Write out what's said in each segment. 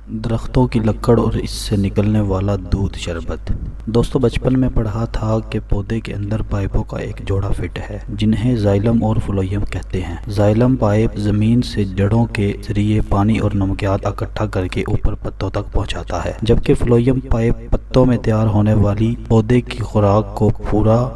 درختوں کی لکڑ اور اس سے نکلنے والا دودھ شربت۔ دوستو، بچپن میں پڑھا تھا کہ پودے کے اندر پائپوں کا ایک جوڑا فٹ ہے جنہیں زائلم اور فلویم کہتے ہیں۔ زائلم پائپ زمین سے جڑوں کے ذریعے پانی اور نمکیات اکٹھا کر کے اوپر پتوں تک پہنچاتا ہے، جبکہ فلویم پائپ پتوں میں تیار ہونے والی پودے کی خوراک کو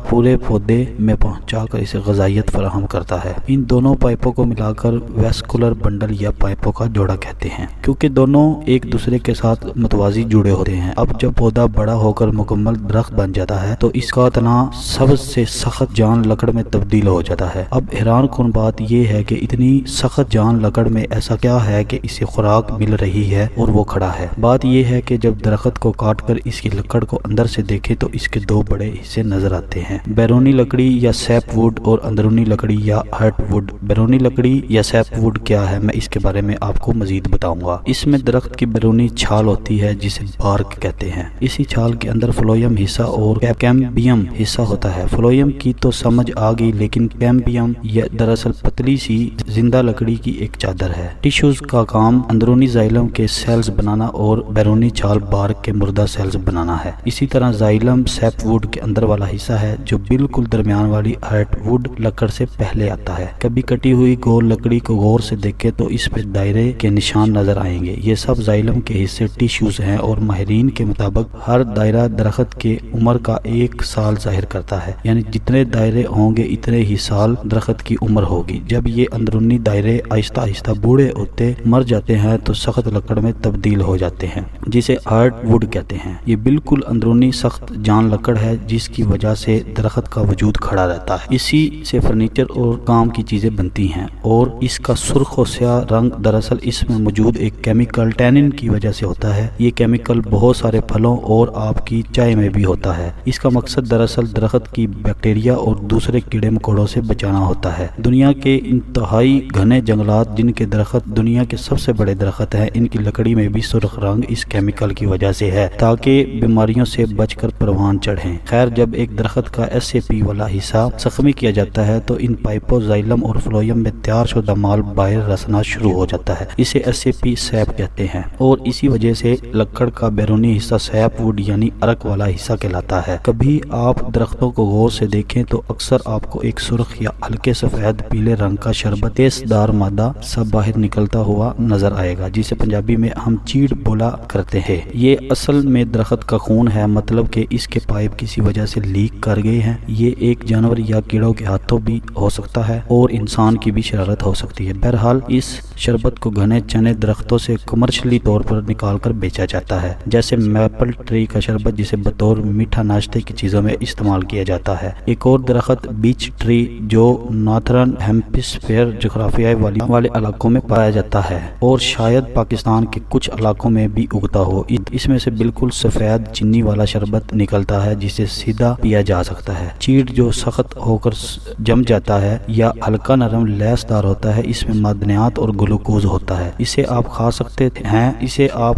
پورے پودے میں پہنچا کر اسے غذائیت فراہم کرتا ہے۔ ان دونوں پائپوں کو ملا کر ویسکولر بنڈل یا پائپوں کا جوڑا کہتے ہیں، کیونکہ دونوں ایک دوسرے کے ساتھ متوازی جڑے ہوتے ہیں۔ اب جب پودا بڑا ہو کر مکمل درخت بن جاتا ہے تو اس کا تنا سبز سے سخت جان لکڑ میں تبدیل ہو جاتا ہے۔ اب حیران کن بات یہ ہے کہ اتنی سخت جان لکڑ میں ایسا کیا ہے کہ اسے خوراک مل رہی ہے اور وہ کھڑا ہے۔ بات یہ ہے کہ جب درخت کو کاٹ کر اس کی لکڑ کو اندر سے دیکھیں تو اس کے دو بڑے حصے نظر آتے ہیں، بیرونی لکڑی یا سیپ ووڈ اور اندرونی لکڑی یا ہارٹ ووڈ۔ بیرونی لکڑی یا سیپ ووڈ کیا ہے، میں اس کے بارے میں آپ کو مزید بتاؤں گا۔ اس میں درخت کی بیرونی چھال ہوتی ہے جسے بارک کہتے ہیں۔ اسی چھال کے اندر فلویم حصہ اور کیمبیم حصہ ہوتا ہے۔ فلویم کی تو سمجھ آ گئی، لیکن کیمبیم یہ دراصل پتلی سی زندہ لکڑی کی ایک چادر ہے۔ ٹیشوز کا کام اندرونی زائلم کے سیلز بنانا اور بیرونی چھال بارک کے مردہ سیلز بنانا ہے۔ اسی طرح زائلم سیپ ووڈ کے اندر والا حصہ ہے جو بالکل درمیان والی ہارٹ ووڈ لکڑ سے پہلے آتا ہے۔ کبھی کٹی ہوئی گول لکڑی کو غور سے دیکھیں تو اس پہ دائرے کے نشان نظر آئیں گے۔ یہ سب زائلم کے حصے ٹیشوز ہیں اور ماہرین کے مطابق ہر دائرہ درخت کے عمر کا 1 سال ظاہر کرتا ہے، یعنی جتنے دائرے ہوں گے اتنے ہی سال درخت کی عمر ہوگی۔ جب یہ اندرونی دائرے آہستہ آہستہ بوڑھے ہوتے مر جاتے ہیں تو سخت لکڑ میں تبدیل ہو جاتے ہیں جسے ہارٹ ووڈ کہتے ہیں۔ یہ بالکل اندرونی سخت جان لکڑ ہے جس کی وجہ سے درخت کا وجود کھڑا رہتا ہے۔ اسی سے فرنیچر اور کام کی چیزیں بنتی ہیں، اور اس کا سرخ و سیاہ رنگ دراصل اس میں موجود ایک کیمیکل ٹینن کی وجہ سے ہوتا ہے۔ یہ کیمیکل بہت سارے پھلوں اور آپ کی چائے میں بھی ہوتا ہے۔ اس کا مقصد دراصل درخت کی بیکٹیریا اور دوسرے کیڑے مکوڑوں سے بچانا ہوتا ہے۔ دنیا کے انتہائی گھنے جنگلات جن کے درخت دنیا کے سب سے بڑے درخت ہیں، ان کی لکڑی میں بھی سرخ رنگ اس کیمیکل کی وجہ سے ہے تاکہ بیماریوں سے بچ کر پروان چڑھیں۔ خیر، جب ایک درخت کا SAP والا حصہ زخمی کیا جاتا ہے تو ان پائپوں زائلم اور فلویم میں تیار شدہ مال باہر رسنا شروع ہو جاتا ہے۔ اسے SAP سیپ کہتے ہیں، اور اسی وجہ سے لکڑ کا بیرونی حصہ سیپ ووڈ یعنی ارک والا حصہ کہلاتا ہے۔ کبھی آپ درختوں کو غور سے دیکھیں تو اکثر آپ کو ایک سرخ یا ہلکے سفید پیلے رنگ کا شربت دار مادہ سب باہر نکلتا ہوا نظر آئے گا، جسے پنجابی میں ہم چیڑ بولا کرتے ہیں۔ یہ اصل میں درخت کا خون ہے، مطلب کہ اس کے پائپ کسی وجہ سے لیک کر گئے ہیں۔ یہ ایک جانور یا کیڑوں کے ہاتھوں بھی ہو سکتا ہے اور انسان کی بھی شرارت ہو سکتی ہے۔ بہرحال اس شربت کو گھنے چنے درختوں سے کمرشلی طور پر نکال کر بیچا جاتا ہے، جیسے میپل ٹری کا شربت جسے بطور میٹھا ناشتے کی چیزوں میں استعمال کیا جاتا ہے۔ ایک اور درخت بیچ ٹری جو نارتھرن ہیمسفیئر جغرافیائی والے علاقوں میں پایا جاتا ہے اور شاید پاکستان کے کچھ علاقوں میں بھی اگتا ہو، اس میں سے بالکل سفید چینی والا شربت نکلتا ہے جسے سیدھا پیا جا سکتا ہے۔ چیڑ جو سخت ہو کر جم جاتا ہے یا ہلکا نرم لیس دار ہوتا ہے، اس میں معدنیات اور گلوکوز ہوتا ہے۔ اسے آپ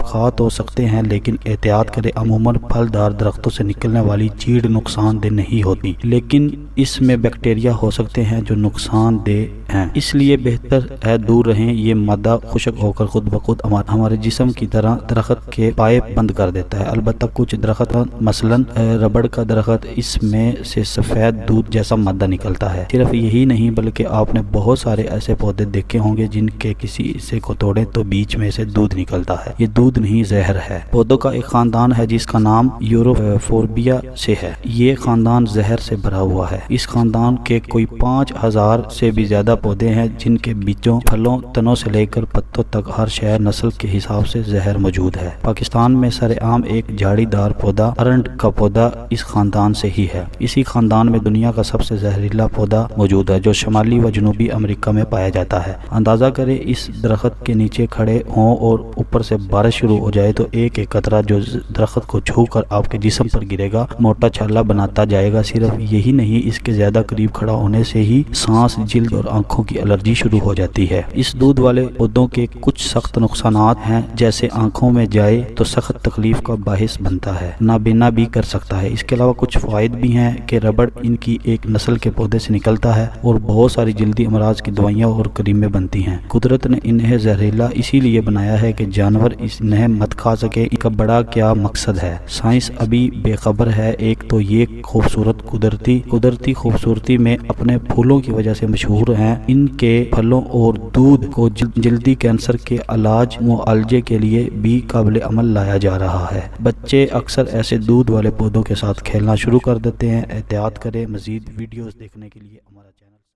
کھا تو سکتے ہیں، لیکن احتیاط کریں، عموماً پھلدار درختوں سے نکلنے والی چیڑ نقصان دہ نہیں ہوتی، لیکن اس میں بیکٹیریا ہو سکتے ہیں جو نقصان دہ ہیں، اس لیے بہتر ہے دور رہیں۔ یہ مادہ خشک ہو کر خود بخود ہمارے جسم کی طرح درخت کے پائپ بند کر دیتا ہے۔ البتہ کچھ درخت مثلاً ربڑ کا درخت، اس میں سے سفید دودھ جیسا مادہ نکلتا ہے۔ صرف یہی نہیں بلکہ آپ نے بہت سارے ایسے پودے دیکھے ہوں گے جن کے کسی حصے کو توڑیں تو بیچ میں سے دودھ نکلتا ہے۔ یہ دودھ نہیں، زہر ہے۔ پودوں کا ایک خاندان ہے جس کا نام یوروفوربیا سے ہے۔ یہ خاندان زہر سے بھرا ہوا ہے۔ اس خاندان کے کوئی 5000 سے بھی زیادہ پودے ہیں جن کے بیجوں، پھلوں، تنوں سے لے کر پتوں تک ہر شے نسل کے حساب سے زہر موجود ہے۔ پاکستان میں سر عام ایک جھاڑی دار پودا ارنڈ کا پودا اس خاندان سے ہی ہے۔ اسی خاندان میں دنیا کا سب سے زہریلا پودا موجود ہے جو شمالی و جنوبی امریکہ میں پایا جاتا ہے۔ اندازہ کریں اس درخت کے نیچے کھڑے ہوں اور اوپر سے بارش شروع ہو جائے تو ایک ایک قطرہ جو درخت کو چھو کر آپ کے جسم پر گرے گا موٹا چھالا بناتا جائے گا۔ صرف یہی نہیں، اس کے زیادہ قریب کھڑا ہونے سے ہی سانس، جلد اور آنکھوں آنکھوں کی الرجی شروع ہو جاتی ہے۔ اس دودھ والے پودوں کے کچھ سخت نقصانات ہیں، جیسے آنکھوں میں جائے تو سخت تکلیف کا باعث بنتا ہے، نابینا بھی کر سکتا ہے۔ اس کے علاوہ کچھ فوائد بھی ہیں کہ ربڑ ان کی ایک نسل کے پودے سے نکلتا ہے اور بہت ساری جلدی امراض کی دوائیاں اور کریمیں بنتی ہیں۔ قدرت نے انہیں زہریلا اسی لیے بنایا ہے کہ جانور انہیں مت کھا سکے۔ ان کا بڑا کیا مقصد ہے؟ سائنس ابھی بے خبر ہے۔ ایک تو یہ خوبصورت قدرتی خوبصورتی میں اپنے پھولوں کی وجہ سے مشہور ہیں۔ ان کے پھلوں اور دودھ کو جلدی کینسر کے علاج معالجے کے لیے بھی قابل عمل لایا جا رہا ہے۔ بچے اکثر ایسے دودھ والے پودوں کے ساتھ کھیلنا شروع کر دیتے ہیں۔ احتیاط کریں۔ مزید ویڈیوز دیکھنے کے لیے ہمارا چینل